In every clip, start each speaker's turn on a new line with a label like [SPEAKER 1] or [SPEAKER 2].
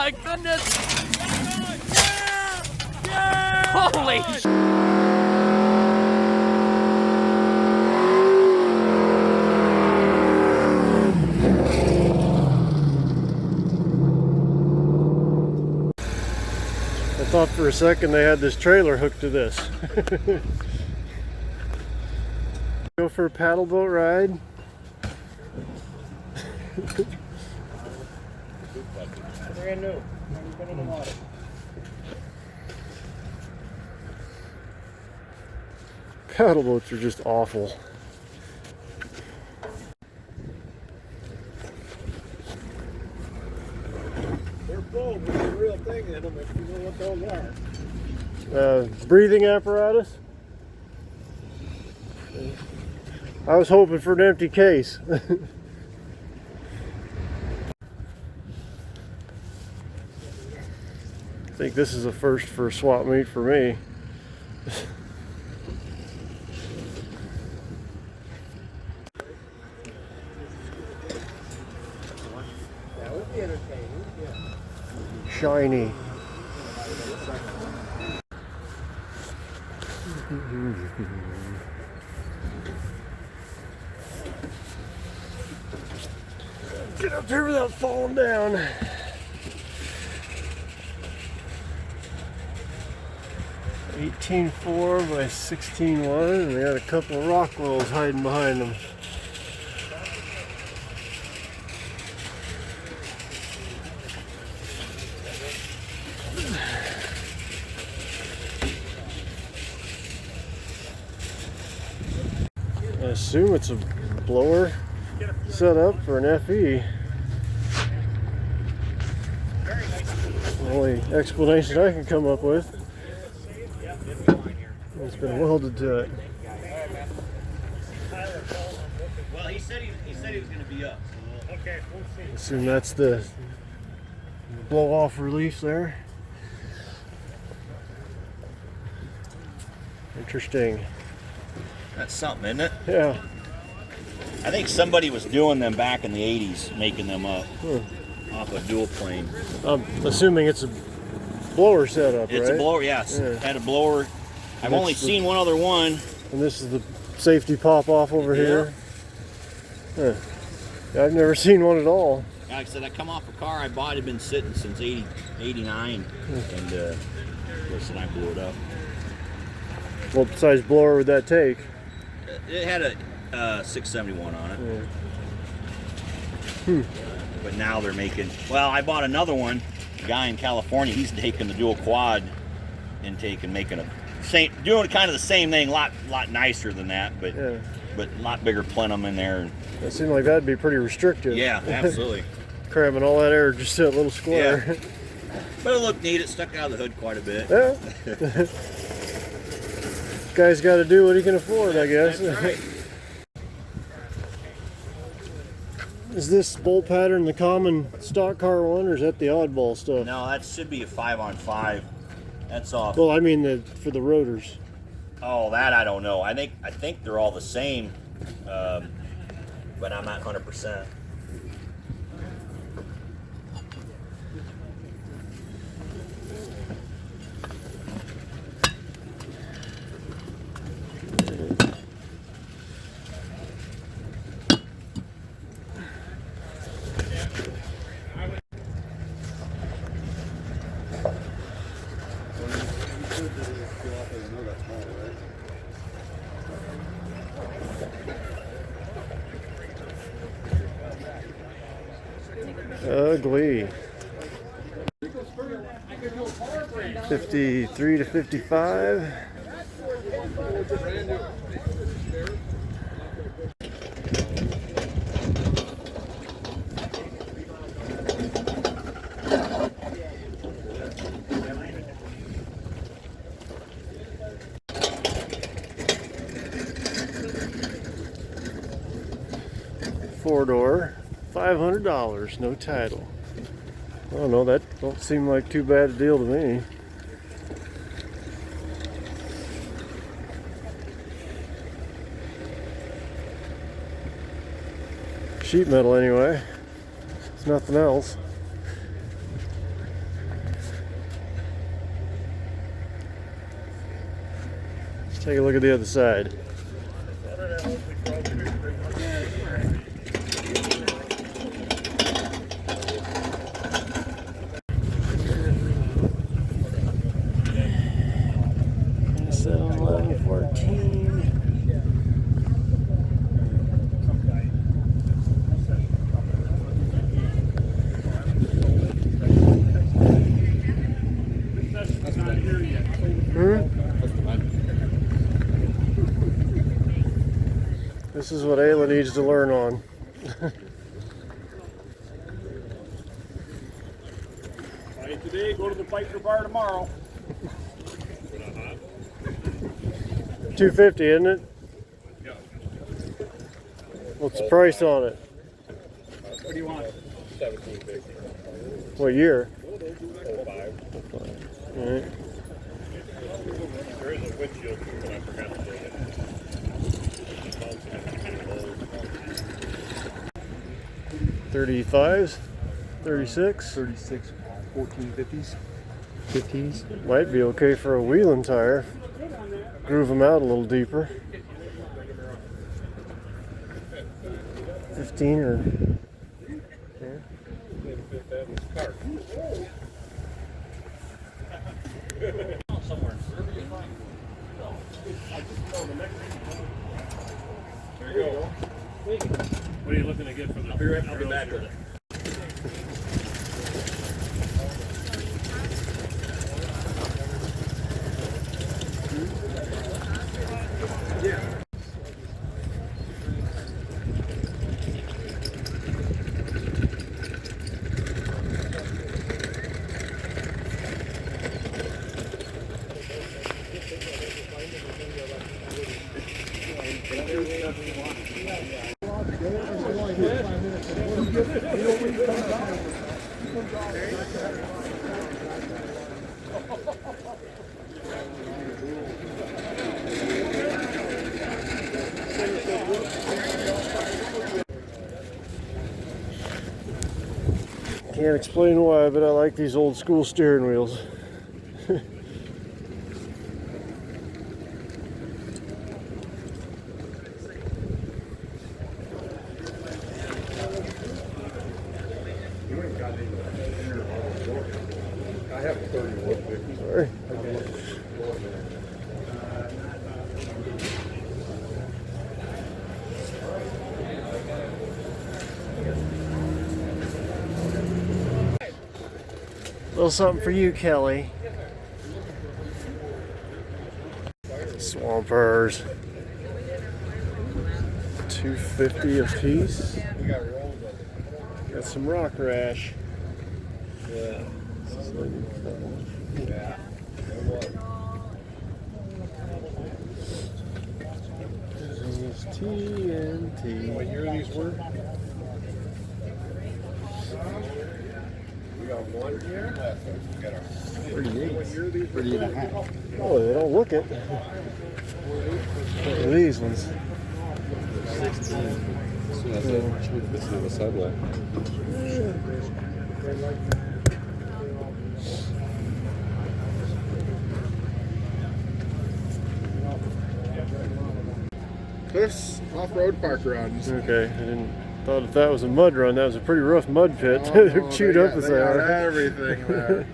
[SPEAKER 1] my goodness! Holy sh!
[SPEAKER 2] I thought for a second they had this trailer hooked to this. Go for a paddle boat ride.
[SPEAKER 3] Brand new. Never been in the water.
[SPEAKER 2] Paddle boats are just awful.
[SPEAKER 3] They're full with the real thing in them if you know what those are.
[SPEAKER 2] Breathing apparatus. I was hoping for an empty case. I think this is a first for swap meet for me.
[SPEAKER 3] That would be entertaining. Yeah.
[SPEAKER 2] Shiny. Get up here without falling down. $18.4 by $16.1, and they got a couple of Rockwells hiding behind them. I assume it's a blower set up for an FE. The only explanation I can come up with. It's been welded to it.
[SPEAKER 4] Well, he said he was going to be up. So okay, we'll see.
[SPEAKER 2] Assume that's the blow-off relief there. Interesting.
[SPEAKER 4] That's something, isn't it?
[SPEAKER 2] Yeah.
[SPEAKER 4] I think somebody was doing them back in the 80s, making them up off a dual plane.
[SPEAKER 2] I'm assuming it's a blower setup,
[SPEAKER 4] It's
[SPEAKER 2] right?
[SPEAKER 4] a blower, yes.
[SPEAKER 2] Yeah.
[SPEAKER 4] Had a blower. I've only seen one other one.
[SPEAKER 2] And this is the safety pop-off over here. Huh. Yeah, I've never seen one at all.
[SPEAKER 4] Like I said, I come off a car I bought. It had been sitting since 89. And listen, I blew it up.
[SPEAKER 2] What size blower would that take?
[SPEAKER 4] It had a 671 on it.
[SPEAKER 2] Yeah.
[SPEAKER 4] But now they're making, well, I bought another one. A guy in California, he's taking the dual quad intake and making doing kind of the same thing, lot nicer than that, but a lot bigger plenum in there.
[SPEAKER 2] That seemed like that'd be pretty restrictive.
[SPEAKER 4] Yeah, absolutely.
[SPEAKER 2] Cramming all that air just to a little square.
[SPEAKER 4] Yeah. But it looked neat. It stuck out of the hood quite a bit.
[SPEAKER 2] Yeah. Guy's got to do what he can afford, I guess.
[SPEAKER 4] That's right.
[SPEAKER 2] Is this bolt pattern the common stock car one, or is that the oddball stuff?
[SPEAKER 4] No, that should be a 5-on-5. That's off.
[SPEAKER 2] Well, I mean for the rotors.
[SPEAKER 4] Oh, that I don't know. I think they're all the same, but I'm not 100%.
[SPEAKER 2] Ugly. 53 to 55. Four-door, $500, no title. I don't know, that don't seem like too bad a deal to me. Sheet metal anyway. It's nothing else. Take a look at the other side. This is what Ayla needs to learn on.
[SPEAKER 3] Fight today, go to the Biker Bar tomorrow.
[SPEAKER 2] $250, isn't it?
[SPEAKER 3] Yeah.
[SPEAKER 2] What's the price on it?
[SPEAKER 3] What do you want? $17.50.
[SPEAKER 2] What year?
[SPEAKER 3] 05.
[SPEAKER 2] All right.
[SPEAKER 3] There is a windshield too, but I forgot to bring it.
[SPEAKER 2] 35s, 36,
[SPEAKER 5] 36, 1450s, 15s.
[SPEAKER 2] might be okay for a wheeling tire. Groove them out a little deeper. 15 or
[SPEAKER 3] There you go. What are you looking to get for the beer? I'll be back with it.
[SPEAKER 2] can't explain why, but I like these old school steering wheels.
[SPEAKER 3] I have 31.
[SPEAKER 2] Sorry. Little something for you, Kelly. Swampers. $2.50 a piece. Got some rock rash.
[SPEAKER 3] Yeah. Yeah.
[SPEAKER 2] TNT.
[SPEAKER 3] What year these were? We got 1 year.
[SPEAKER 2] 38.
[SPEAKER 3] What year these were?
[SPEAKER 5] 30.5.
[SPEAKER 2] Oh, they don't look it. Look at these ones.
[SPEAKER 5] 16. So that's it. This is the sidewalk.
[SPEAKER 3] Cliff's off-road park runs.
[SPEAKER 2] Okay, I didn't thought if that was a mud run, that was a pretty rough mud pit.
[SPEAKER 3] Oh,
[SPEAKER 2] They're chewed up as they
[SPEAKER 3] got
[SPEAKER 2] are.
[SPEAKER 3] everything there.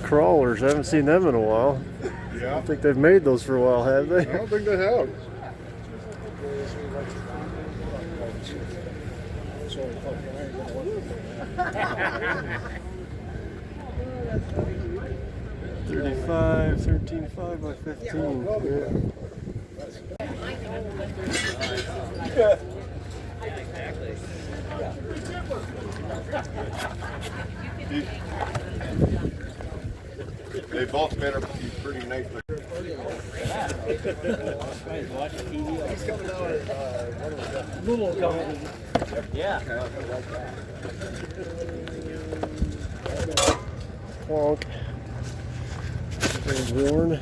[SPEAKER 2] Crawlers, I haven't seen them in a while. I
[SPEAKER 3] Yeah.
[SPEAKER 2] don't think they've made those for a while, have
[SPEAKER 3] I
[SPEAKER 2] they?
[SPEAKER 3] don't think they have.
[SPEAKER 2] $35, $13.5 by 15. Yeah.
[SPEAKER 3] They both made a pretty nice.
[SPEAKER 2] Plonk. Very worn.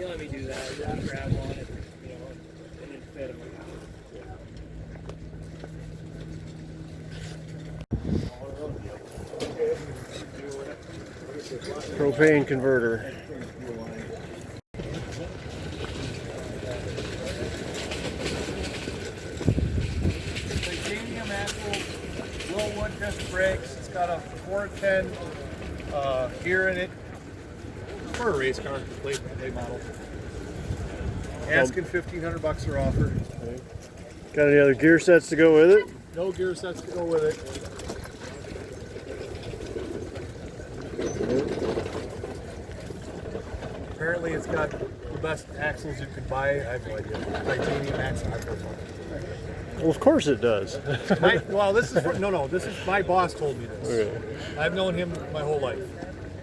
[SPEAKER 1] let me do that. Let me grab one, and, you know, and then fit them.
[SPEAKER 2] Propane converter.
[SPEAKER 3] Titanium axle, Willwood disc brakes. It's got a 410 gear in it. For a race car, late model. Asking $1,500 for offer.
[SPEAKER 2] Got any other gear sets to go with it?
[SPEAKER 3] No gear sets to go with it. Apparently, it's got the best axles you could buy. I have no idea. Titanium axle.
[SPEAKER 2] Well, of course it does.
[SPEAKER 3] Well, this is this is my boss told me this.
[SPEAKER 2] Okay.
[SPEAKER 3] I've known him my whole life.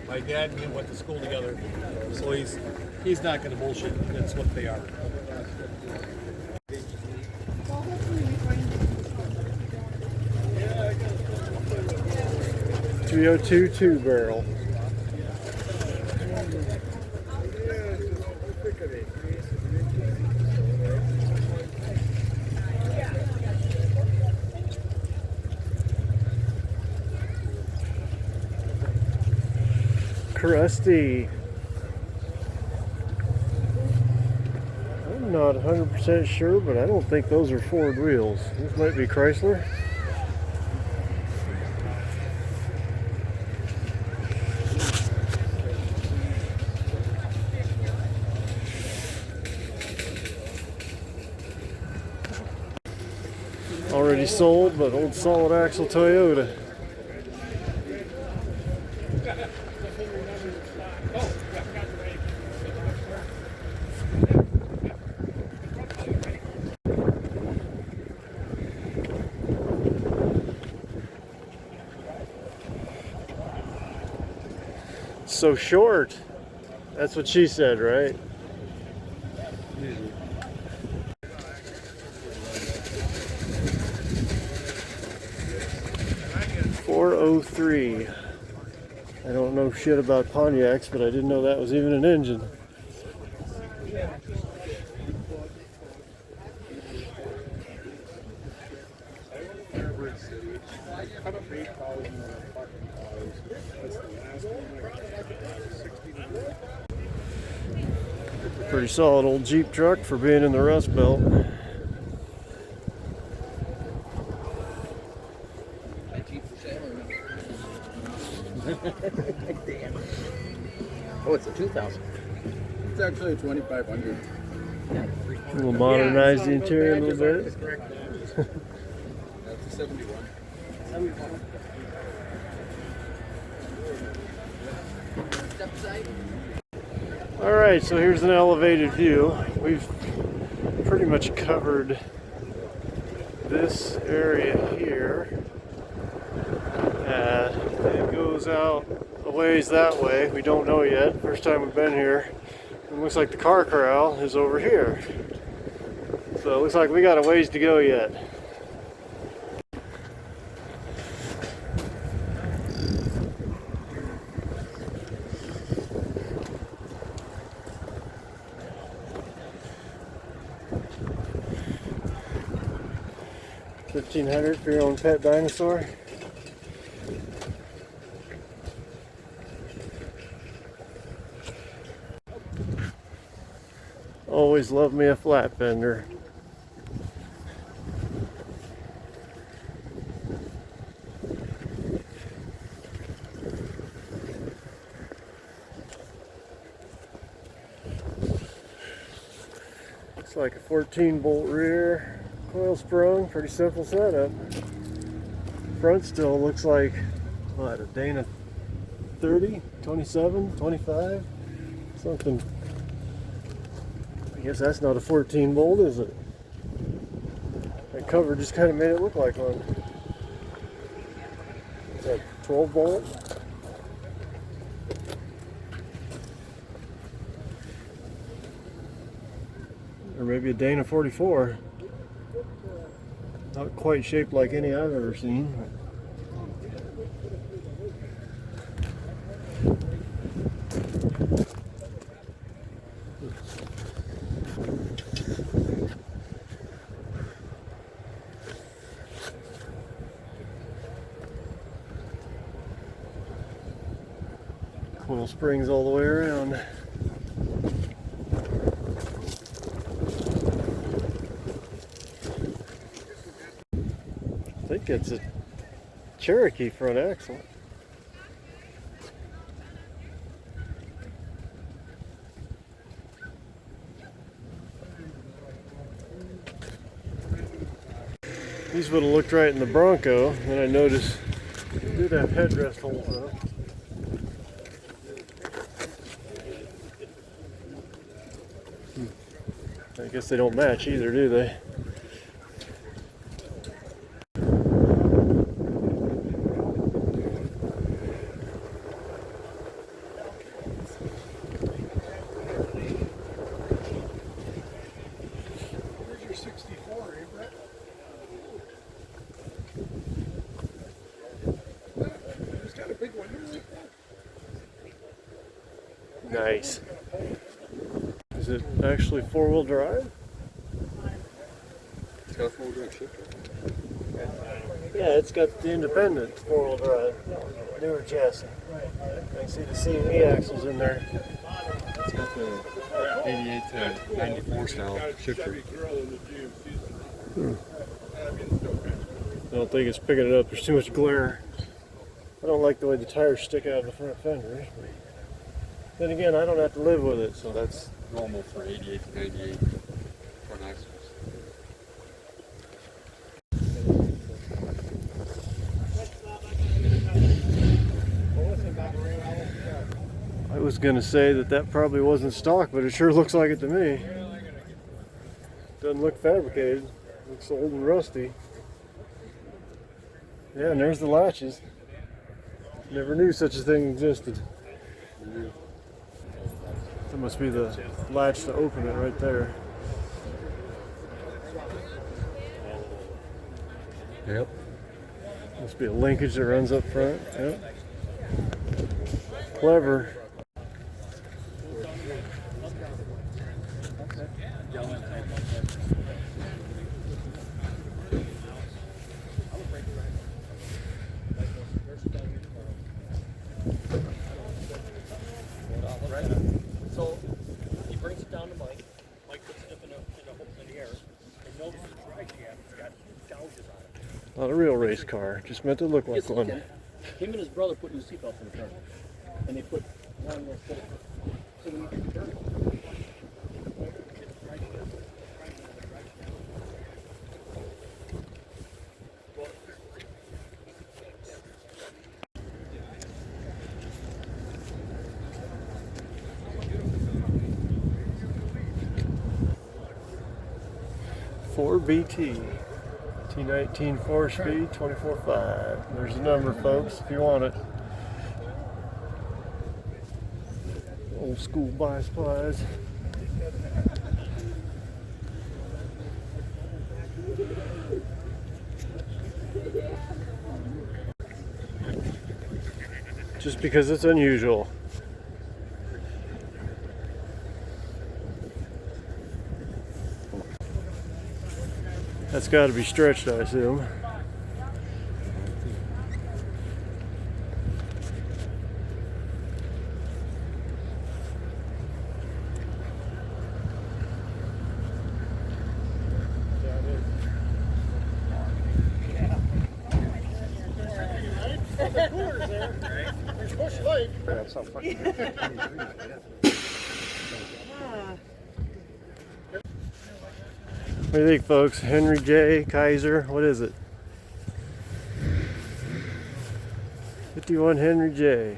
[SPEAKER 3] My dad and him went to school together, so he's not going to bullshit. That's what they are.
[SPEAKER 2] 302 two barrel. Crusty. I'm not 100% sure, but I don't think those are Ford wheels. These might be Chrysler. Already sold, but old solid axle Toyota. So short. That's what she said, right? .403. I don't know shit about Pontiacs, but I didn't know that was even an engine. Pretty solid old Jeep truck for being in the Rust Belt.
[SPEAKER 1] Oh, it's a 2000.
[SPEAKER 5] It's actually a 2500.
[SPEAKER 2] We'll modernize the interior a little bit.
[SPEAKER 5] That's a 71.
[SPEAKER 2] Alright, so here's an elevated view. We've pretty much covered this area here. It goes out a ways that way. We don't know yet. First time we've been here. It looks like the car corral is over here. So it looks like we got a ways to go yet. $1,500 for your own pet dinosaur. Always love me a flat fender. Looks like a 14-bolt rear. Coil sprung, pretty simple setup. Front still looks like, what, a Dana 30, 27, 25, something. I guess that's not a 14 bolt, is it? That cover just kind of made it look like one. Is that 12 bolt? Or maybe a Dana 44. Not quite shaped like any I've ever seen. coil springs all the way around. I think it's a Cherokee front axle. These would have looked right in the Bronco, and I noticed they did have headrest holes in them. I guess they don't match either, do they?
[SPEAKER 3] Where's your 64, eh, Brett? It's got a big one.
[SPEAKER 2] Nice. Is it actually four-wheel drive?
[SPEAKER 5] It's got a full drive shifter.
[SPEAKER 2] Yeah, it's got the independent four-wheel drive. Newer chassis. I can see the CME axles in there.
[SPEAKER 5] It's got the 88 to 94 style shifter.
[SPEAKER 2] I don't think it's picking it up. There's too much glare. I don't like the way the tires stick out of the front fenders. Then again, I don't have to live with it, so
[SPEAKER 5] That's normal for 88 to 98 front axles.
[SPEAKER 2] I was gonna say that probably wasn't stock, but it sure looks like it to me. Doesn't look fabricated. Looks old and rusty. Yeah, and there's the latches. Never knew such a thing existed. That must be the latch to open it right there.
[SPEAKER 5] Yep.
[SPEAKER 2] Must be a linkage that runs up front. Yep. Clever.
[SPEAKER 1] So he brings it down to Mike. Mike puts it up in the air. And notice the dry shaft has got gouges on it.
[SPEAKER 2] Not a real race car, just meant to look like
[SPEAKER 1] Yes,
[SPEAKER 2] one.
[SPEAKER 1] Him and his brother put new seatbelts in the car. And they put one more foot. So when you turn it, it's dry shaft.
[SPEAKER 2] 4BT. T19 4-speed, 24.5. There's the number, folks, if you want it. Old school buy supplies. Just because it's unusual. That's got to be stretched, I assume. What do you think, folks? Henry J. Kaiser, what is it? 51 Henry J.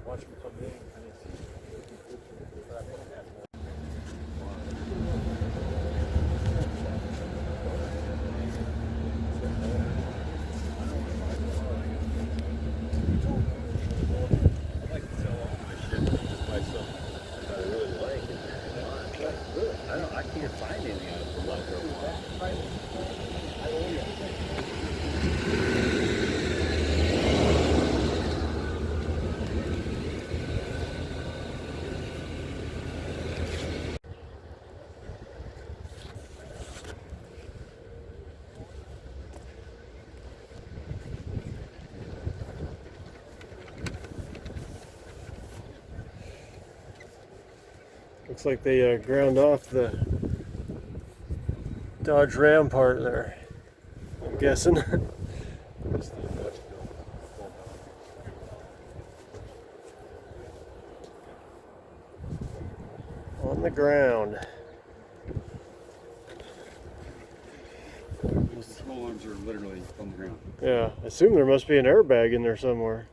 [SPEAKER 2] Watch me come in.
[SPEAKER 4] I can't find anything out of the leather.
[SPEAKER 2] Looks like they ground off the Dodge Ram part there, I'm guessing. On the ground.
[SPEAKER 5] The control arms are literally on the ground.
[SPEAKER 2] Yeah, I assume there must be an airbag in there somewhere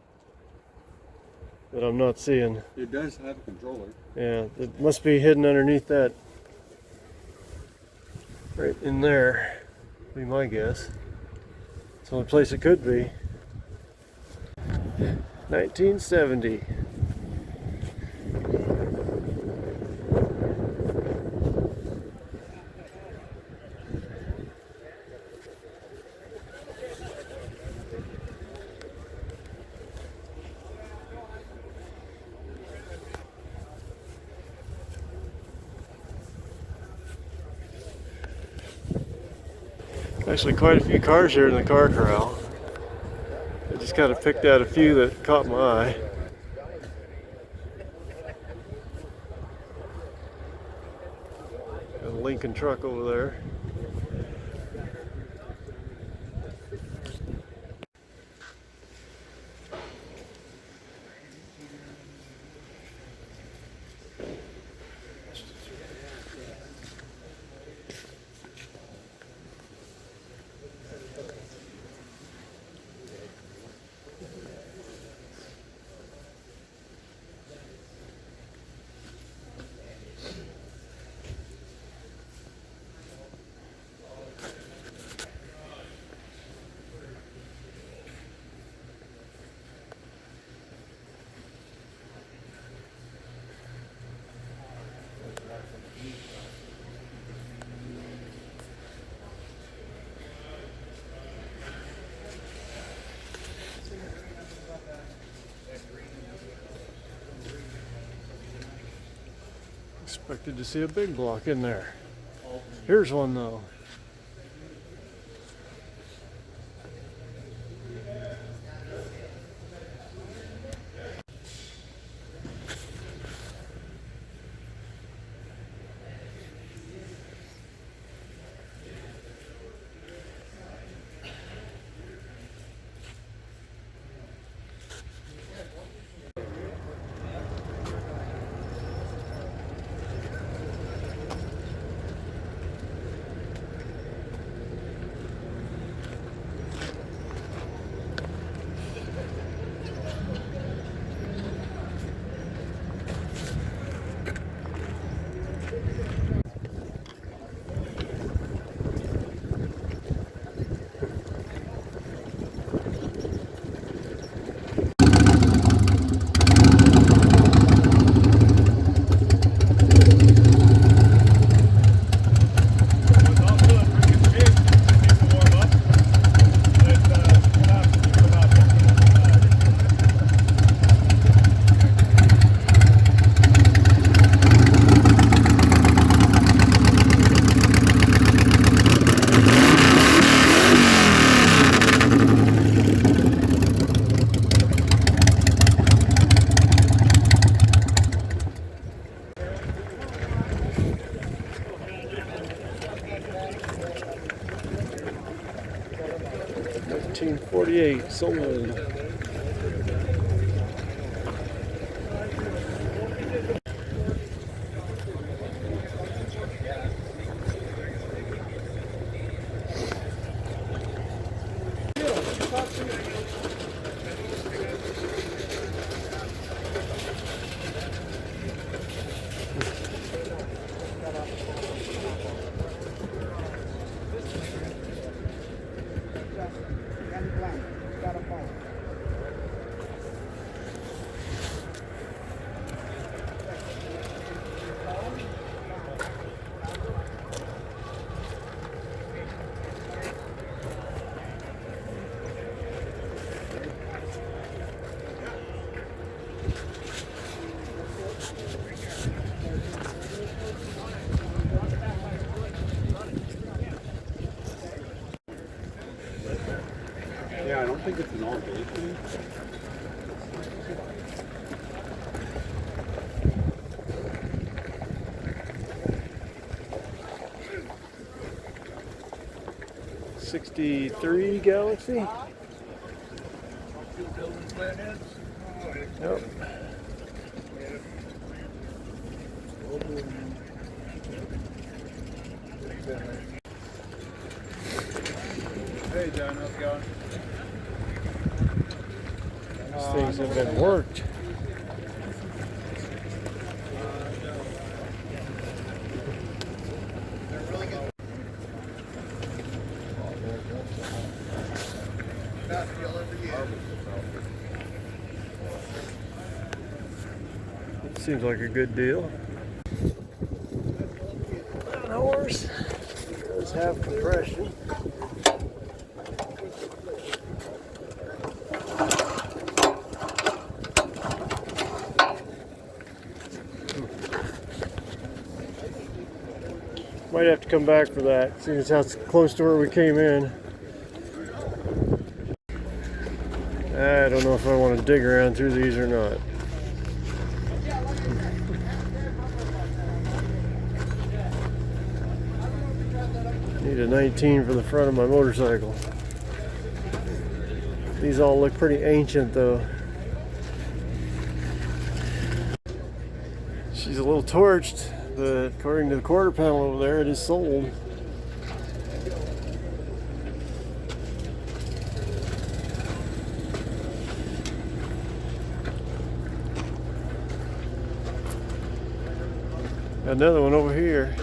[SPEAKER 2] that I'm not seeing.
[SPEAKER 5] It does have a controller.
[SPEAKER 2] Yeah, it must be hidden underneath that. Right in there, be my guess. It's the only place it could be. 1970. Actually, quite a few cars here in the car corral. I just kind of picked out a few that caught my eye. Got a Lincoln truck over there. Expected to see a big block in there. Here's one though. $19.48 sold.
[SPEAKER 5] Yeah, I don't think it's an all day thing.
[SPEAKER 2] '63 Galaxy. Yep.
[SPEAKER 3] Hey John, how's it going?
[SPEAKER 2] These things have been worked. Seems like a good deal. That horse does have compression. Might have to come back for that, seeing as how it's close to where we came in. I don't know if I want to dig around through these or not. Need a 19 for the front of my motorcycle. These all look pretty ancient though. She's a little torched, but according to the quarter panel over there, it is sold. Another one over here.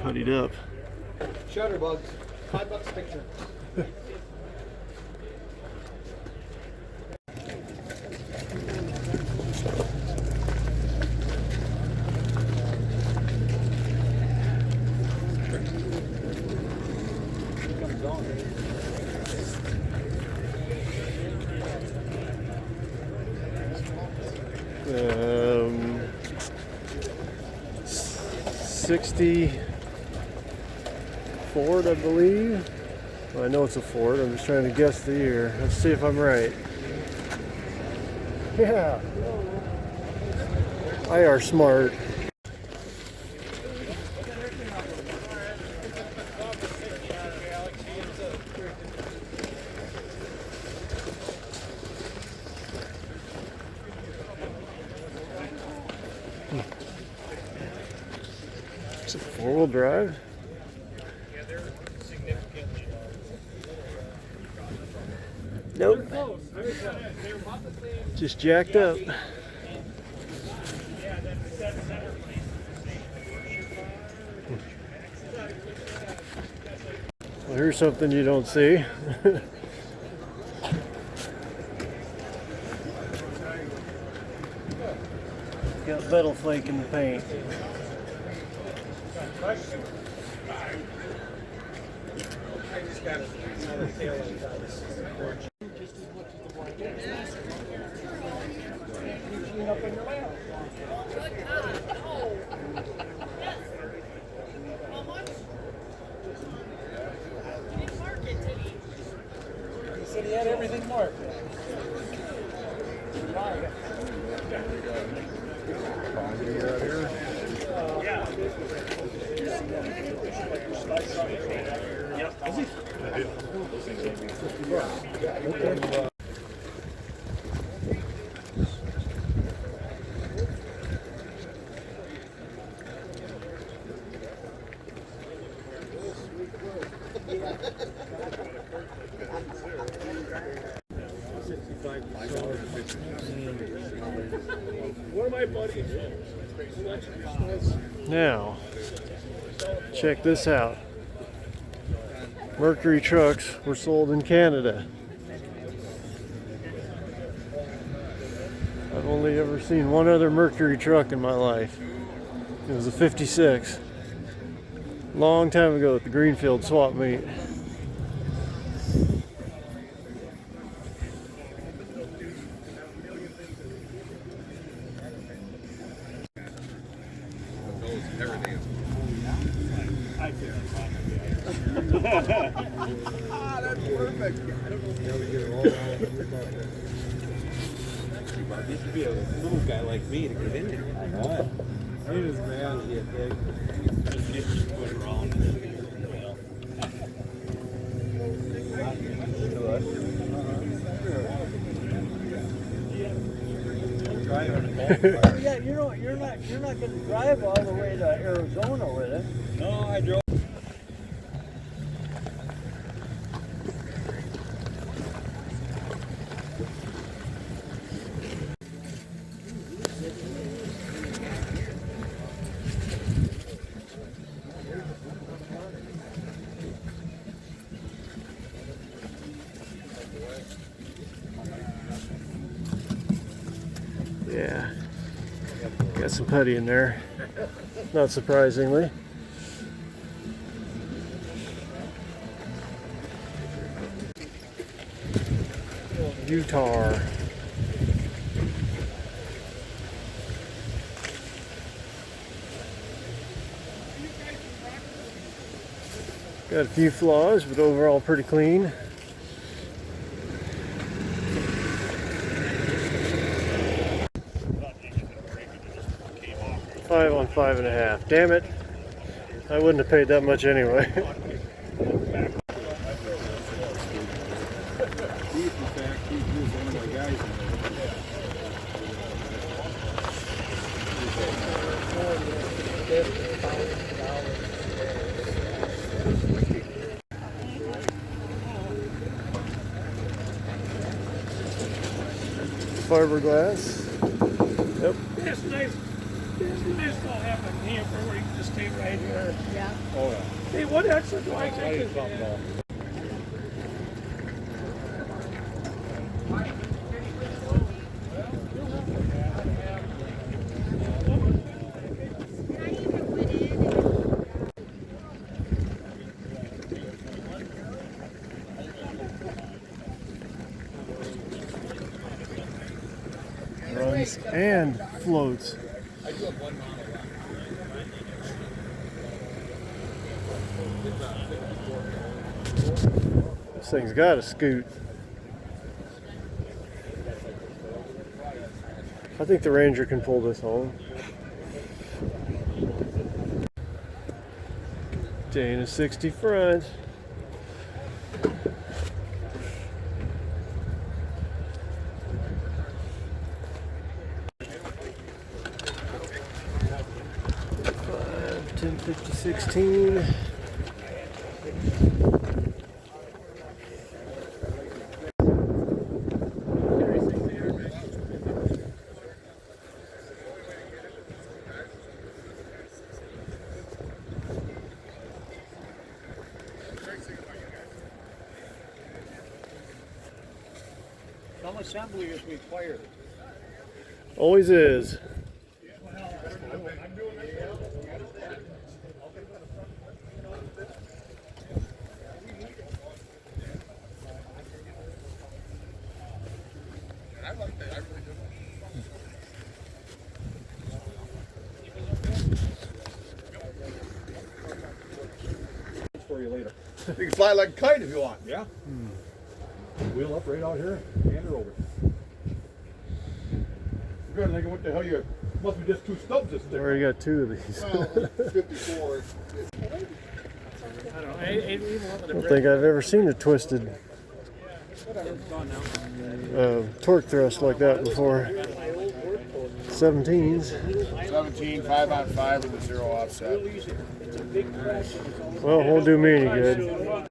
[SPEAKER 2] Puttied up.
[SPEAKER 3] Shutterbugs, $5 picture.
[SPEAKER 2] Um, 60 Ford, I believe. Well, I know it's a Ford. I'm just trying to guess the year. Let's see if I'm right. Yeah. I are smart. It's a four-wheel drive. Nope. Just jacked up. Well, here's something you don't see. Got metal flake in the paint.
[SPEAKER 3] He said he had everything marked. One of my buddies.
[SPEAKER 2] Now, check this out. Mercury trucks were sold in Canada. I've only ever seen one other Mercury truck in my life. It was a 56. Long time ago at the Greenfield swap meet.
[SPEAKER 3] perfect.
[SPEAKER 5] Needs to be a little guy like me to get in there. I know. It is man to get big. Just get your foot around.
[SPEAKER 6] Yeah, you're not going to drive all the way to Arizona with it.
[SPEAKER 4] No, I drove.
[SPEAKER 2] Yeah, got some putty in there, not surprisingly. Utah. Got a few flaws, but overall pretty clean. Five on 5.5. Damn it. I wouldn't have paid that much anyway. Fiberglass. Yep.
[SPEAKER 1] It's nice. It's nice to have a camper where you can just stay right here.
[SPEAKER 6] Yeah.
[SPEAKER 3] Oh yeah.
[SPEAKER 1] Hey, what extra do I take?
[SPEAKER 2] Runs and floats. This thing's got a scoot. I think the Ranger can pull this home. Dana 60 front. Five, 10, 50, 16.
[SPEAKER 1] Some assembly is required.
[SPEAKER 2] Always is.
[SPEAKER 1] For you later.
[SPEAKER 3] You can fly like a kite if you want.
[SPEAKER 1] Yeah. Wheel up right out here, hand her over.
[SPEAKER 3] You're gonna think, what the hell you? Must be just two stubs this thing.
[SPEAKER 2] Already got two of these.
[SPEAKER 3] Well, 54.
[SPEAKER 1] I don't know. Even with
[SPEAKER 2] I
[SPEAKER 1] the
[SPEAKER 2] don't think I've ever seen a twisted torque thrust like that before. 17s.
[SPEAKER 3] 17, 5 on 5 with a 0 offset.
[SPEAKER 2] Well, won't do me any good.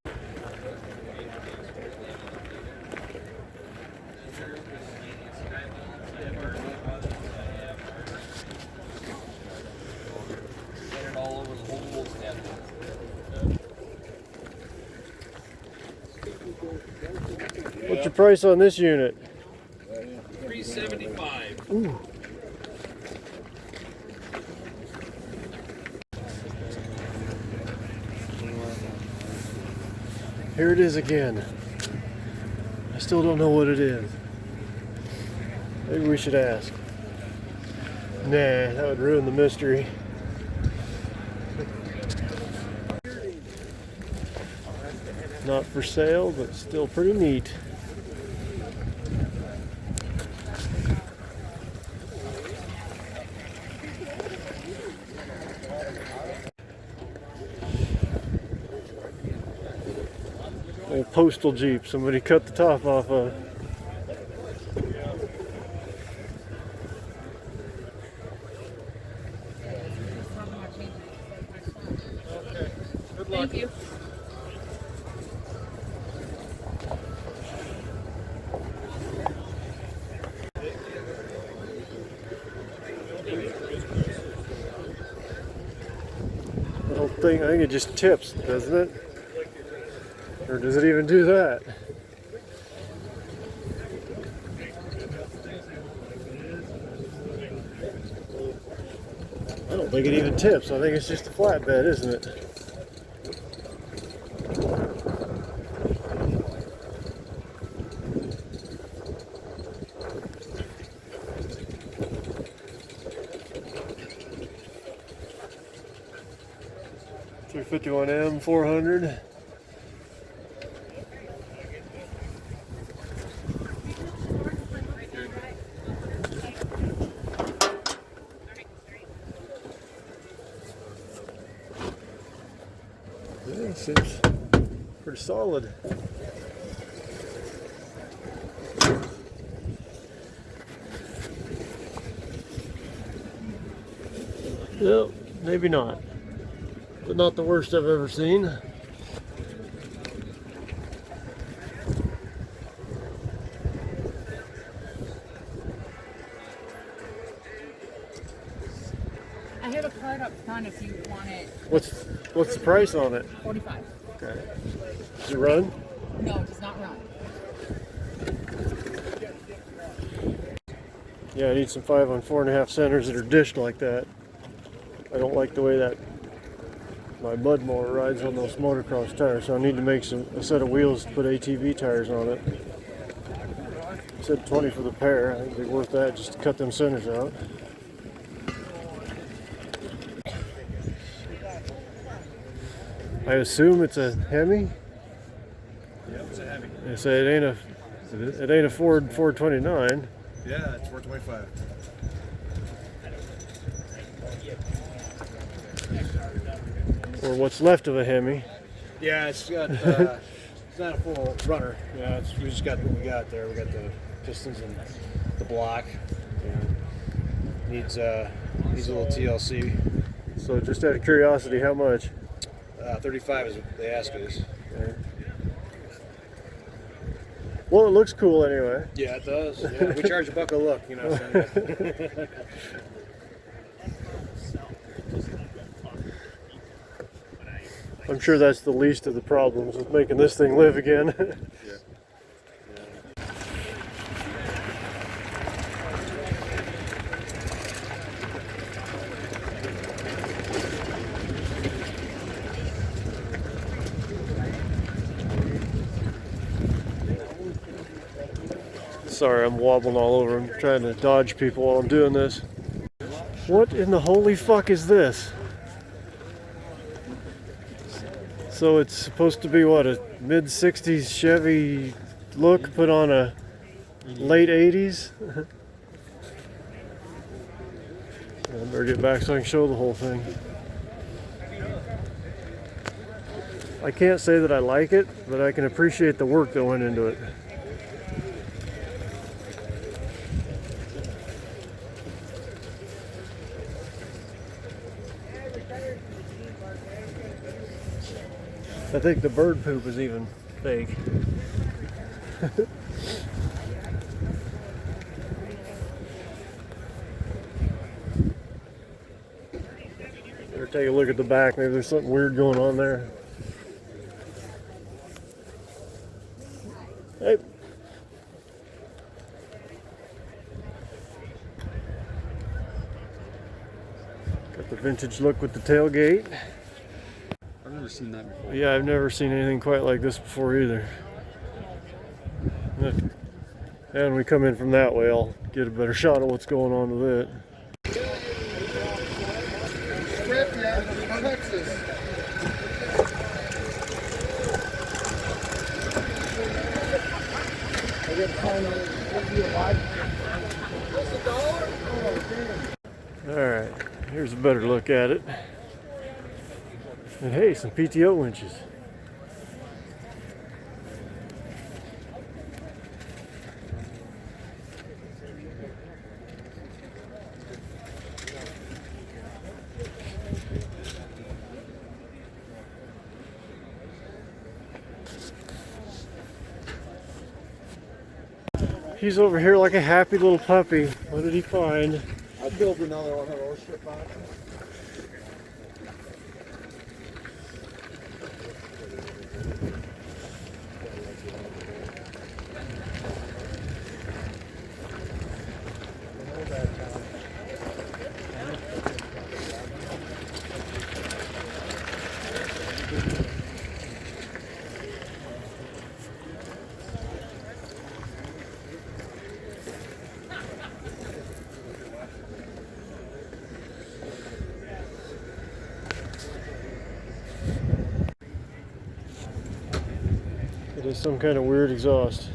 [SPEAKER 2] What's your price on this unit?
[SPEAKER 4] $375.
[SPEAKER 2] Ooh. Here it is again. I still don't know what it is. Maybe we should ask. Nah, that would ruin the mystery. Not for sale, but still pretty neat. A postal Jeep, somebody cut the top off of.
[SPEAKER 3] Good luck.
[SPEAKER 7] Thank you.
[SPEAKER 2] I don't think, I think it just tips, doesn't it? Or does it even do that? I don't think it even tips. I think it's just a flatbed, isn't it? $351M 400. Yeah, seems pretty solid. Yep, maybe not. But not the worst I've ever seen.
[SPEAKER 7] I have a card up front if you want it.
[SPEAKER 2] What's the price on it?
[SPEAKER 7] 45.
[SPEAKER 2] Okay. Does it run?
[SPEAKER 7] No, it does not run.
[SPEAKER 2] Yeah, I need some 5 on 4.5 centers that are dished like that. I don't like the way that my mud mower rides on those motocross tires, so I need to make a set of wheels to put ATV tires on it. I said 20 for the pair. I think it'd be worth that just to cut them centers out. I assume it's a Hemi.
[SPEAKER 3] Yeah, it's a Hemi.
[SPEAKER 2] They say it ain't a Ford 429.
[SPEAKER 3] Yeah, it's 425.
[SPEAKER 2] Or what's left of a Hemi.
[SPEAKER 3] Yeah, it's got. It's not a full runner. Yeah, we just got what we got there. We got the pistons and the block. Needs a little TLC.
[SPEAKER 2] So just out of curiosity, how much?
[SPEAKER 3] 35 is what they ask us.
[SPEAKER 2] Okay. Well, it looks cool anyway.
[SPEAKER 3] Yeah, it does. Yeah, we charge $1 a look, you know. So.
[SPEAKER 2] I'm sure that's the least of the problems with making this thing live again.
[SPEAKER 3] Yeah.
[SPEAKER 2] Sorry, I'm wobbling all over. I'm trying to dodge people while I'm doing this. What in the holy fuck is this? So it's supposed to be what, a mid-60s Chevy look put on a late 80s? I better get back so I can show the whole thing. I can't say that I like it, but I can appreciate the work that went into it. I think the bird poop is even fake. Better take a look at the back. Maybe there's something weird going on there. Hey. Got the vintage look with the tailgate.
[SPEAKER 5] I've never seen that before.
[SPEAKER 2] Yeah, I've never seen anything quite like this before either. And when we come in from that way, I'll get a better shot of what's going on with it.
[SPEAKER 3] Texas.
[SPEAKER 2] Alright, here's a better look at it. And hey, some PTO winches. He's over here like a happy little puppy. What did he find?
[SPEAKER 3] I built another one of those ship boxes.
[SPEAKER 2] It is some kind of weird exhaust.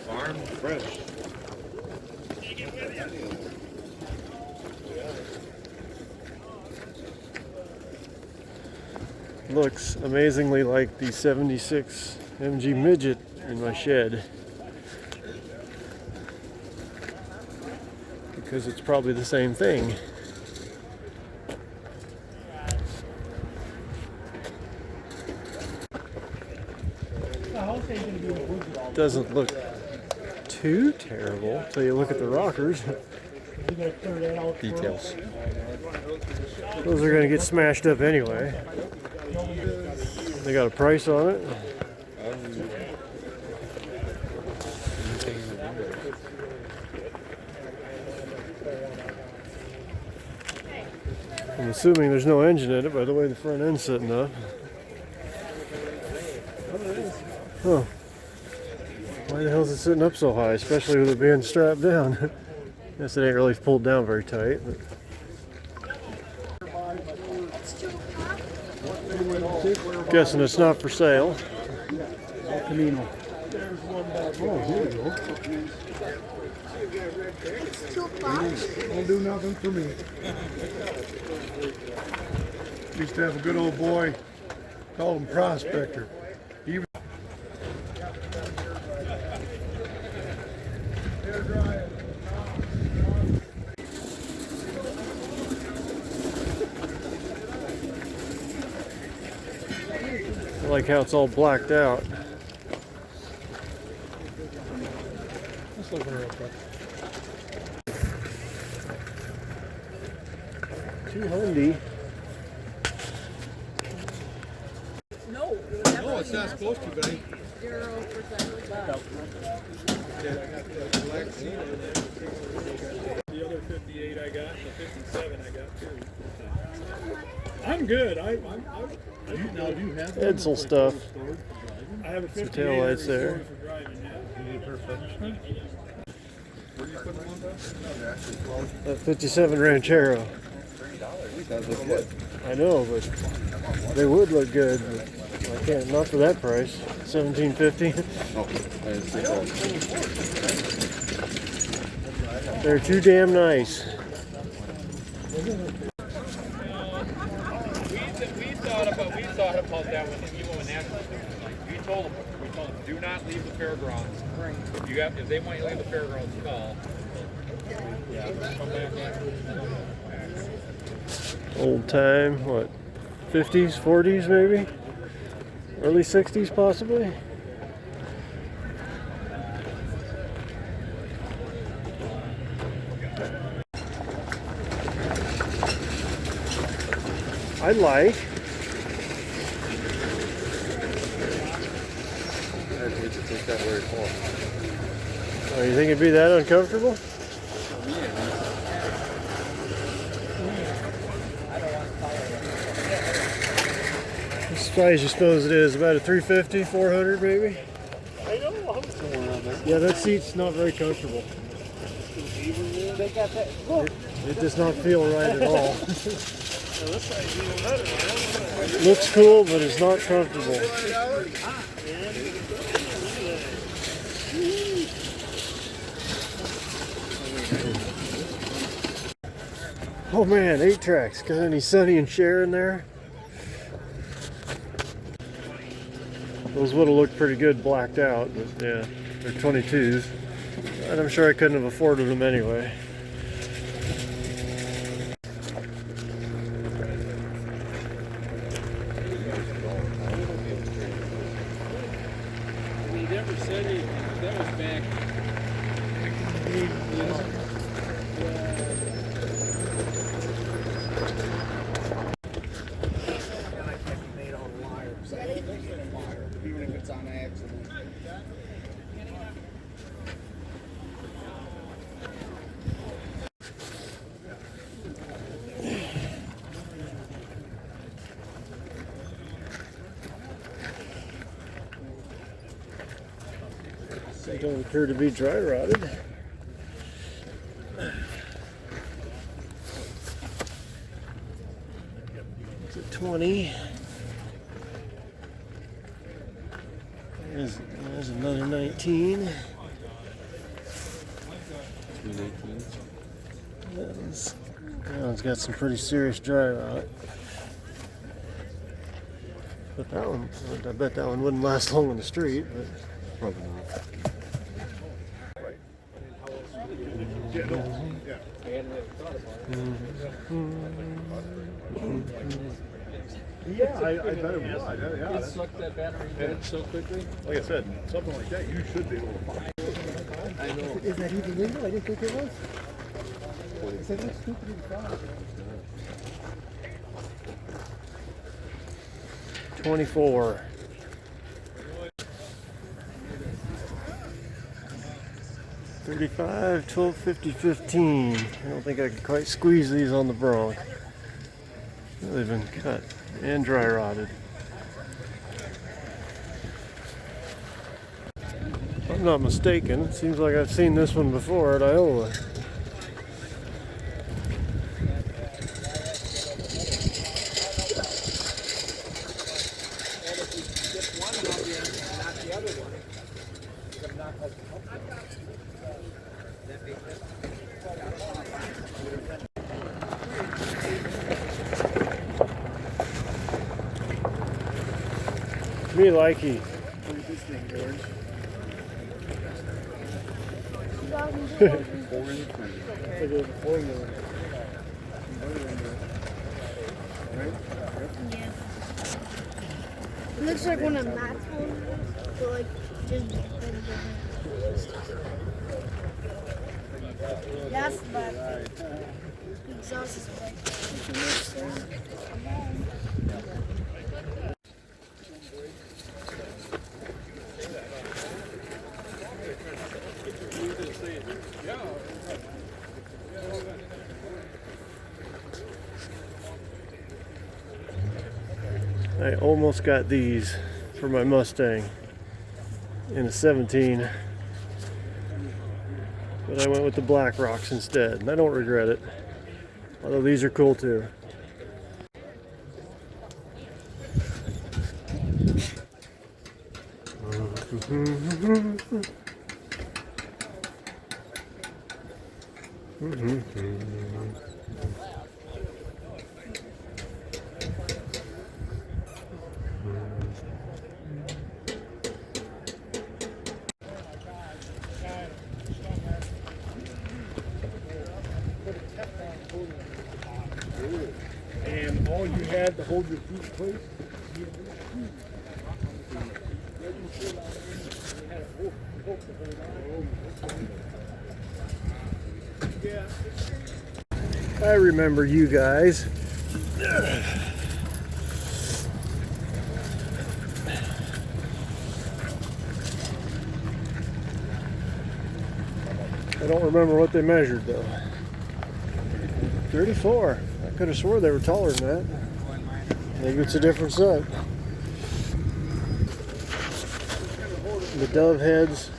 [SPEAKER 3] Farm fresh.
[SPEAKER 2] Looks amazingly like the 76 MG Midget in my shed. Because it's probably the same thing. Doesn't look too terrible until you look at the rockers.
[SPEAKER 5] Details.
[SPEAKER 2] Those are going to get smashed up anyway. They got a price on it. I'm assuming there's no engine in it by the way the front end's sitting up. Huh. Why the hell is it sitting up so high, especially with it being strapped down? Guess it ain't really pulled down very tight. But. Guessing it's not for sale.
[SPEAKER 3] Camino.
[SPEAKER 2] Oh, here we go.
[SPEAKER 3] Won't do nothing for me. Used to have a good old boy, called him Prospector. He
[SPEAKER 2] I like how it's all blacked out.
[SPEAKER 3] Let's look at her real quick.
[SPEAKER 2] 200.
[SPEAKER 7] No,
[SPEAKER 3] No, it's not supposed to, but I
[SPEAKER 7] 0%.
[SPEAKER 1] The other 58 I got, the 57 I got too. I'm good. Now do you have
[SPEAKER 2] Edsel stuff.
[SPEAKER 1] I have a
[SPEAKER 2] Some
[SPEAKER 1] 58
[SPEAKER 2] taillights there.
[SPEAKER 1] for driving, yeah.
[SPEAKER 3] Where do you put them on?
[SPEAKER 2] That 57 Ranchero. I know, but they would look good. But I can't, not for that price. $17.50. They're too damn nice.
[SPEAKER 8] We thought about that when you went national. We told them, do not leave the fairgrounds. If they want you to leave the fairgrounds, call. Come back after.
[SPEAKER 2] Old time, what? 50s, 40s maybe? Early 60s possibly? I like.
[SPEAKER 5] need to take that very far.
[SPEAKER 2] Oh, you think it'd be that uncomfortable? What size you suppose it is? About a 350, 400 maybe?
[SPEAKER 5] Somewhere around there.
[SPEAKER 2] Yeah, that seat's not very comfortable. It does not feel right at all. Looks cool, but it's not comfortable. Oh man, 8 tracks. Got any Sonny and Cher in there? Those would have looked pretty good blacked out, but yeah, they're 22s. And I'm sure I couldn't have afforded them anyway.
[SPEAKER 8] He never said anything. That was back.
[SPEAKER 1] Even if it's on accident.
[SPEAKER 2] They don't appear to be dry rotted. It's a 20. There's another 19.
[SPEAKER 5] 219.
[SPEAKER 2] That one's got some pretty serious dry rot. But that one, I bet that one wouldn't last long on the street. But
[SPEAKER 5] Probably not.
[SPEAKER 3] Yeah, I bet it would. Yeah,
[SPEAKER 8] It sucked that battery dead so quickly.
[SPEAKER 3] like I said, something like that you should be able to find.
[SPEAKER 2] is that even legal? I didn't think it was. I said, that's stupid as fuck. 24. $35, $12.50, $15. I don't think I could quite squeeze these on the Bronc. They've been cut and dry rotted. If I'm not mistaken, it seems like I've seen this one before at Iowa. Me likey.
[SPEAKER 9] It looks like one of Matt's ones, but like just that's the back. The exhaust is back.
[SPEAKER 2] I almost got these for my Mustang in a 17, but I went with the Black Rocks instead, and I don't regret it, although these are cool too.
[SPEAKER 3] And all you had to hold your feet in place.
[SPEAKER 2] I remember you guys. I don't remember what they measured though. 34. I could have swore they were taller than that. Maybe it's a different set. The dove heads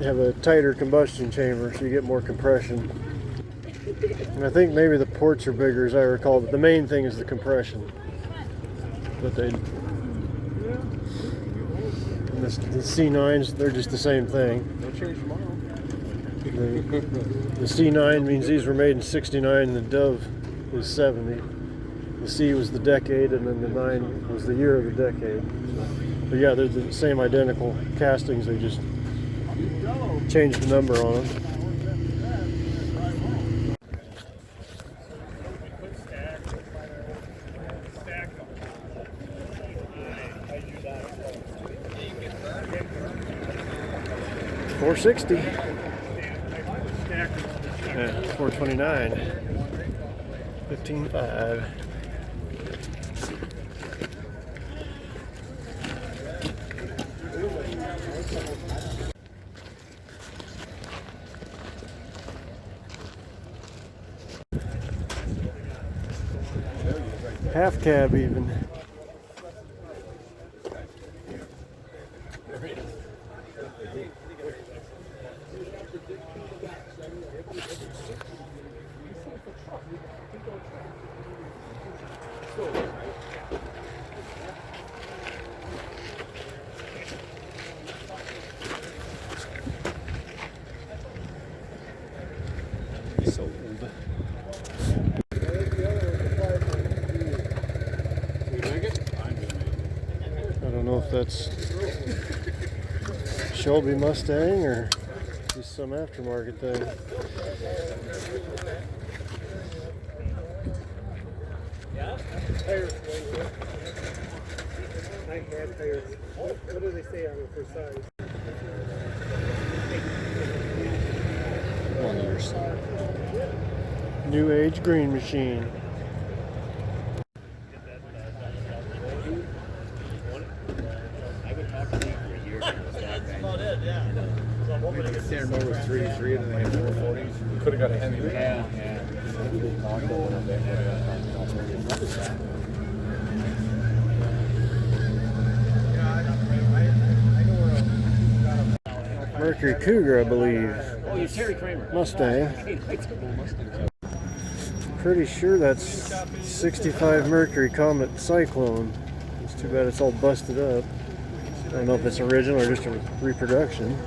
[SPEAKER 2] have a tighter combustion chamber, so you get more compression. And I think maybe the ports are bigger, as I recall, but the main thing is the compression. But the C9s, they're just the same thing.
[SPEAKER 3] They'll change tomorrow.
[SPEAKER 2] The C9 means these were made in '69, the Dove was '70. The C was the decade, and then the 9 was the year of the decade. But yeah, they're the same identical castings, they just changed the number on them. $460. Yeah, $429. $15.5. Half cab even. Sold. I don't know if that's Shelby Mustang or just some aftermarket thing.
[SPEAKER 3] What do they say on it for size?
[SPEAKER 2] On your side. New Age green machine.
[SPEAKER 3] Three, and then they had 440s. Could have got a Hemi. Yeah.
[SPEAKER 2] Mercury Cougar, I believe.
[SPEAKER 1] Oh, you're Terry Kramer.
[SPEAKER 2] Mustang. Pretty sure that's 65 Mercury Comet Cyclone. It's too bad it's all busted up. I don't know if it's original or just a reproduction.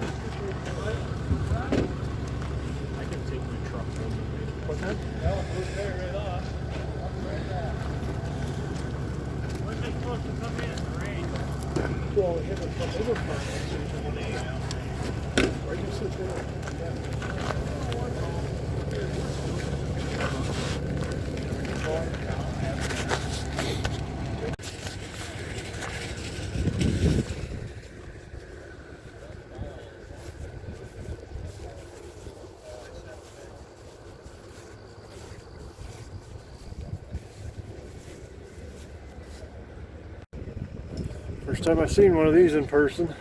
[SPEAKER 2] First time I've seen one of these in person.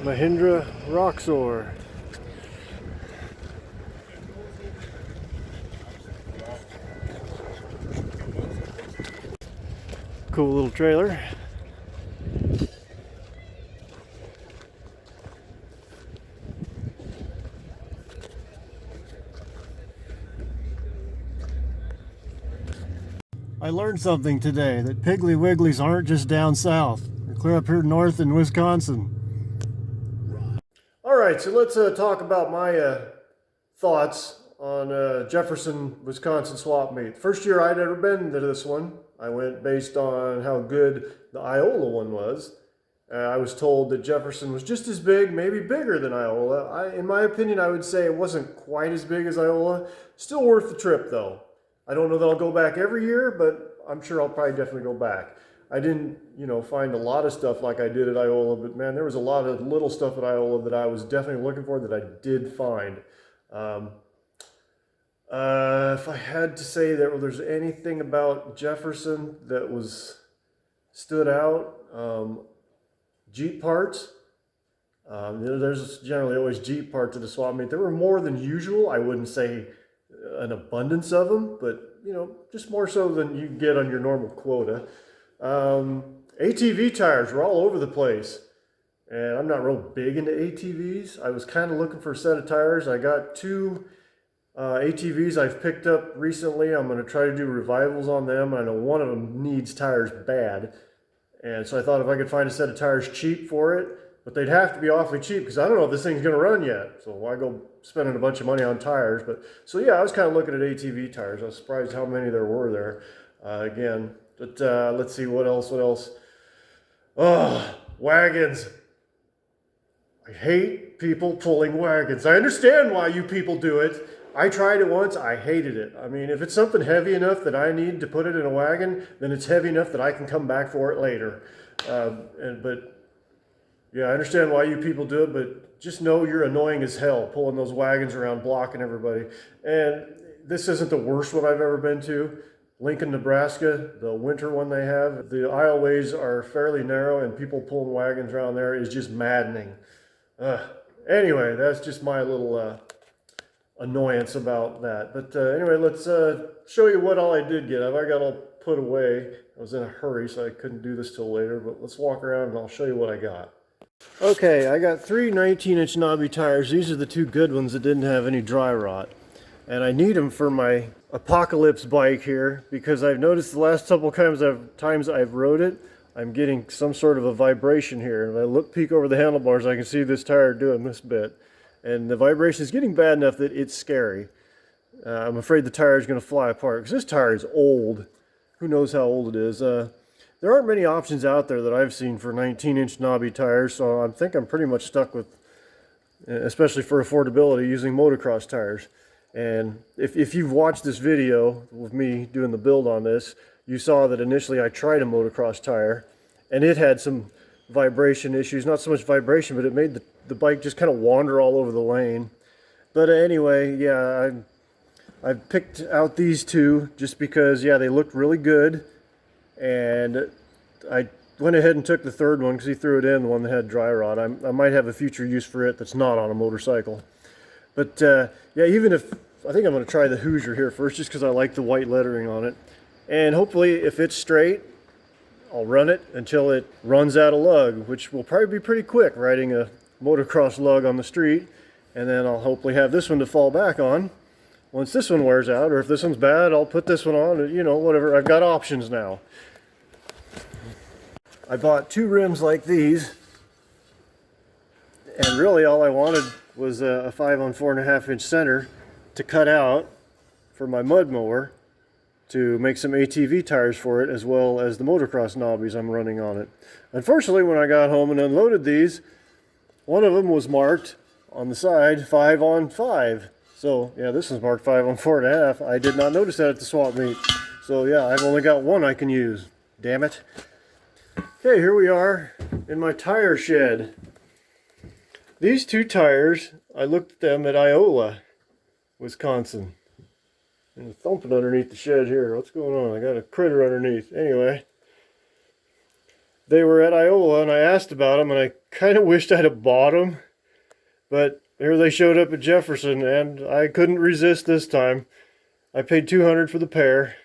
[SPEAKER 2] Mahindra Roxor. Cool little trailer. I learned something today, that Piggly Wigglies aren't just down south. They're clear up here north in Wisconsin. All right, so let's talk about my thoughts on Jefferson Wisconsin swap meet. First year I'd ever been to this one. I went based on how good the Iola one was. I was told that Jefferson was just as big, maybe bigger than Iola. In my opinion, I would say it wasn't quite as big as Iola. Still worth the trip though. I don't know that I'll go back every year, but I'm sure I'll probably definitely go back. I didn't, find a lot of stuff like I did at Iola, but man, there was a lot of little stuff at Iola that I was definitely looking for that I did find. If I had to say that there's anything about Jefferson that stood out, Jeep parts. There's generally always Jeep parts at a swap meet. There were more than usual. I wouldn't say an abundance of them, but just more so than you get on your normal quota. ATV tires were all over the place, and I'm not real big into ATVs. I was kind of looking for a set of tires. I got two ATVs I've picked up recently. I'm going to try to do revivals on them. I know one of them needs tires bad, and so I thought if I could find a set of tires cheap for it, but they'd have to be awfully cheap because I don't know if this thing's going to run yet. So why go spending a bunch of money on tires? So yeah, I was kind of looking at ATV tires. I was surprised how many there were there. Again, but let's see what else. Oh, wagons. I hate people pulling wagons. I understand why you people do it. I tried it once. I hated it. I mean, if it's something heavy enough that I need to put it in a wagon, then it's heavy enough that I can come back for it later. But yeah, I understand why you people do it, but just know you're annoying as hell pulling those wagons around, blocking everybody. And this isn't the worst one I've ever been to. Lincoln, Nebraska, the winter one they have, the aisleways are fairly narrow, and people pulling wagons around there is just maddening. Anyway, that's just my little annoyance about that. But anyway, let's show you what all I did get. I got all put away. I was in a hurry, so I couldn't do this till later, but let's walk around and I'll show you what I got. Okay, I got three 19-inch knobby tires. These are the two good ones that didn't have any dry rot. And I need them for my Apocalypse bike here because I've noticed the last couple times I've rode it, I'm getting some sort of a vibration here. And I peek over the handlebars, I can see this tire doing this bit. And the vibration is getting bad enough that it's scary. I'm afraid the tire is going to fly apart because this tire is old. Who knows how old it is. There aren't many options out there that I've seen for 19-inch knobby tires, so I think I'm pretty much stuck with, especially for affordability, using motocross tires. And if you've watched this video with me doing the build on this, you saw that initially I tried a motocross tire, and it had some vibration issues. Not so much vibration, but it made the bike just kind of wander all over the lane. But anyway, yeah, I picked out these two just because, yeah, they looked really good. And I went ahead and took the third one because he threw it in, the one that had dry rot. I might have a future use for it that's not on a motorcycle. But yeah, I think I'm going to try the Hoosier here first just because I like the white lettering on it. And hopefully if it's straight, I'll run it until it runs out of lug, which will probably be pretty quick riding a motocross lug on the street. And then I'll hopefully have this one to fall back on once this one wears out, or if this one's bad, I'll put this one on, whatever. I've got options now. I bought two rims like these, and really all I wanted was a 5 on 4.5 inch center to cut out for my mud mower to make some ATV tires for it, as well as the motocross knobbies I'm running on it. Unfortunately, when I got home and unloaded these, one of them was marked on the side 5 on 5. So yeah, this is marked 5 on 4.5. I did not notice that at the swap meet. So yeah, I've only got one I can use. Damn it. Okay, here we are in my tire shed. These two tires, I looked at them at Iola, Wisconsin. And thumping underneath the shed here. What's going on? I got a critter underneath. Anyway, they were at Iola and I asked about them, and I kind of wished I'd have bought them. But here they showed up at Jefferson, and I couldn't resist this time. I paid $200 for the pair.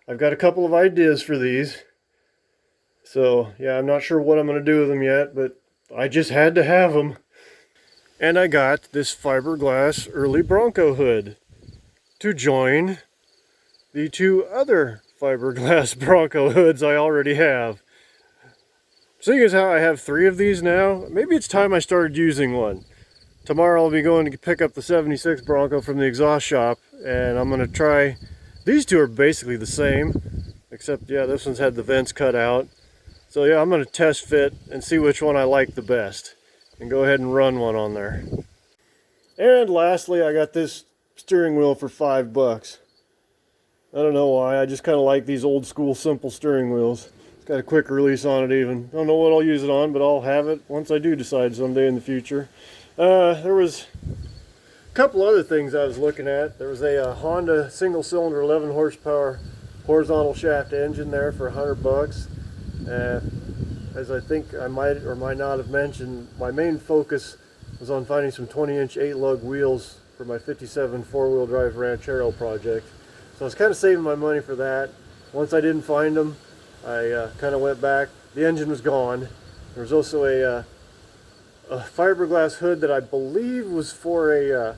[SPEAKER 2] I've got a couple of ideas for these. So, yeah, I'm not sure what I'm going to do with them yet, but I just had to have them. And I got this fiberglass early Bronco hood to join the two other fiberglass Bronco hoods I already have. Seeing as how I have 3 of these now, maybe it's time I started using one. Tomorrow I'll be going to pick up the 76 Bronco from the exhaust shop, and I'm going to try, these two are basically the same, except yeah, this one's had the vents cut out. So yeah, I'm going to test fit and see which one I like the best, and go ahead and run one on there. And lastly, I got this steering wheel for $5. I don't know why, I just kind of like these old school simple steering wheels. It's got a quick release on it even. Don't know what I'll use it on, but I'll have it once I do decide someday in the future. There was couple other things I was looking at. There was a Honda single-cylinder 11 horsepower horizontal shaft engine there for $100. As I think I might or might not have mentioned, my main focus was on finding some 20-inch 8-lug wheels for my 57 four-wheel drive Ranchero project. So I was kind of saving my money for that. Once I didn't find them, I kind of went back. The engine was gone. There was also a fiberglass hood that I believe was for a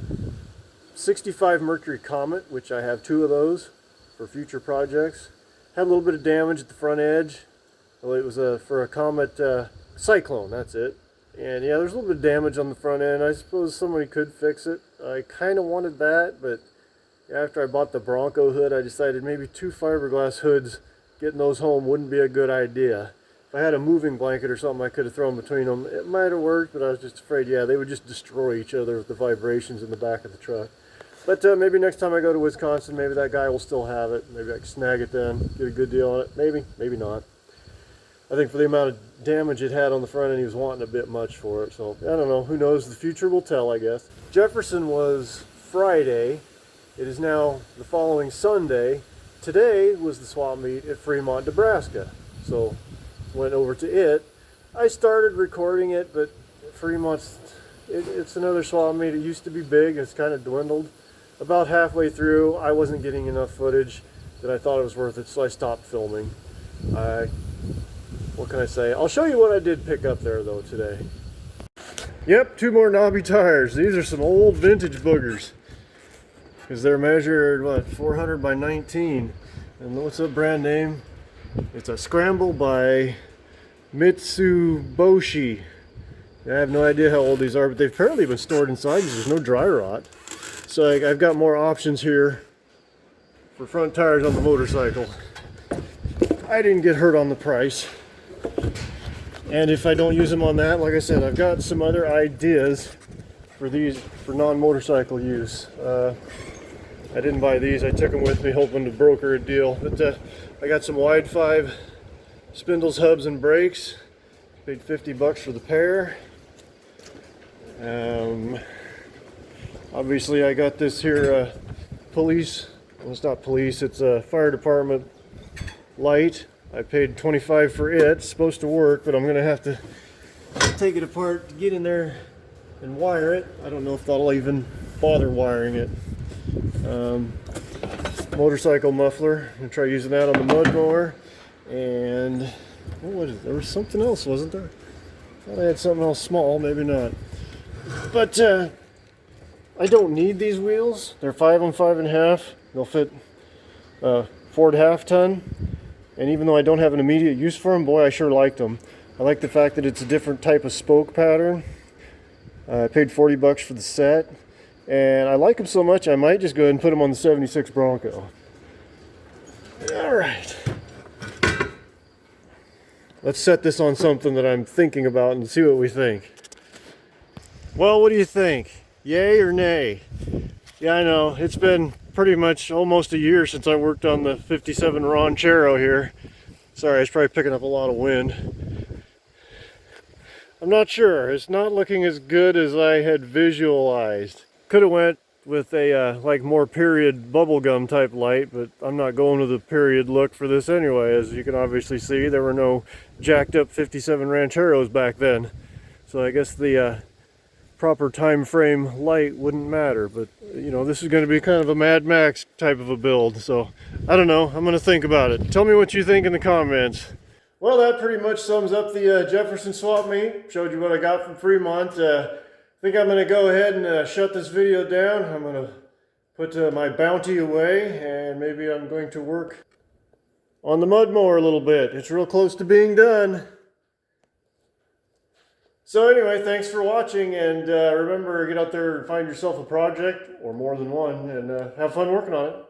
[SPEAKER 2] 65 Mercury Comet, which I have 2 of those for future projects. Had a little bit of damage at the front edge. Well, it was for a Comet Cyclone, that's it. And yeah, there's a little bit of damage on the front end. I suppose somebody could fix it. I kind of wanted that, but after I bought the Bronco hood, I decided maybe 2 fiberglass hoods, getting those home wouldn't be a good idea. If I had a moving blanket or something I could have thrown between them, it might have worked, but I was just afraid, yeah, they would just destroy each other with the vibrations in the back of the truck. But maybe next time I go to Wisconsin, maybe that guy will still have it. Maybe I can snag it then, get a good deal on it. Maybe, maybe not. I think for the amount of damage it had on the front end, he was wanting a bit much for it. So, I don't know. Who knows? The future will tell, I guess. Jefferson was Friday. It is now the following Sunday. Today was the swap meet at Fremont, Nebraska. So, went over to it. I started recording it, but Fremont's, it's another swap meet. It used to be big. It's kind of dwindled. About halfway through, I wasn't getting enough footage that I thought it was worth it, so I stopped filming. What can I say? I'll show you what I did pick up there, though, today. Yep, 2 more knobby tires. These are some old vintage boogers. Because they're measured, what, 400 by 19. And what's the brand name? It's a Scramble by Mitsubishi. I have no idea how old these are, but they've apparently been stored inside because there's no dry rot. So I've got more options here for front tires on the motorcycle. I didn't get hurt on the price. And if I don't use them on that, like I said, I've got some other ideas for these for non-motorcycle use. I didn't buy these. I took them with me hoping to broker a deal. But I got some wide 5 spindles, hubs, and brakes. Paid $50 for the pair. Obviously I got this here police, well, it's not police, it's a fire department light. I paid $25 for it. It's supposed to work, but I'm gonna have to take it apart to get in there and wire it. I don't know if that'll even bother wiring it. Motorcycle muffler, I'm gonna try using that on the mud mower. And what is it? There was something else, wasn't there? I thought I had something else small, maybe not. But I don't need these wheels. They're 5 on 5.5. They'll fit Ford half-ton. And even though I don't have an immediate use for them, boy, I sure liked them. I like the fact that it's a different type of spoke pattern. I paid $40 for the set. And I like them so much, I might just go ahead and put them on the 76 Bronco. All right. Let's set this on something that I'm thinking about and see what we think. Well, what do you think? Yay or nay? Yeah, I know. It's been pretty much almost a year since I worked on the 57 Ranchero here. Sorry, I was probably picking up a lot of wind. I'm not sure. It's not looking as good as I had visualized. Could have went with a like more period bubblegum type light, but I'm not going with the period look for this anyway. As you can obviously see, there were no jacked up 57 Rancheros back then. So I guess the proper time frame light wouldn't matter, but you know, this is going to be kind of a Mad Max type of a build, so I don't know. I'm going to think about it. Tell me what you think in the comments. Well, that pretty much sums up the Jefferson swap meet. Showed you what I got from Fremont. I think I'm going to go ahead and shut this video down. I'm going to put my bounty away, and maybe I'm going to work on the mud mower a little bit. It's real close to being done. So anyway, thanks for watching, and remember, get out there and find yourself a project, or more than one, and have fun working on it.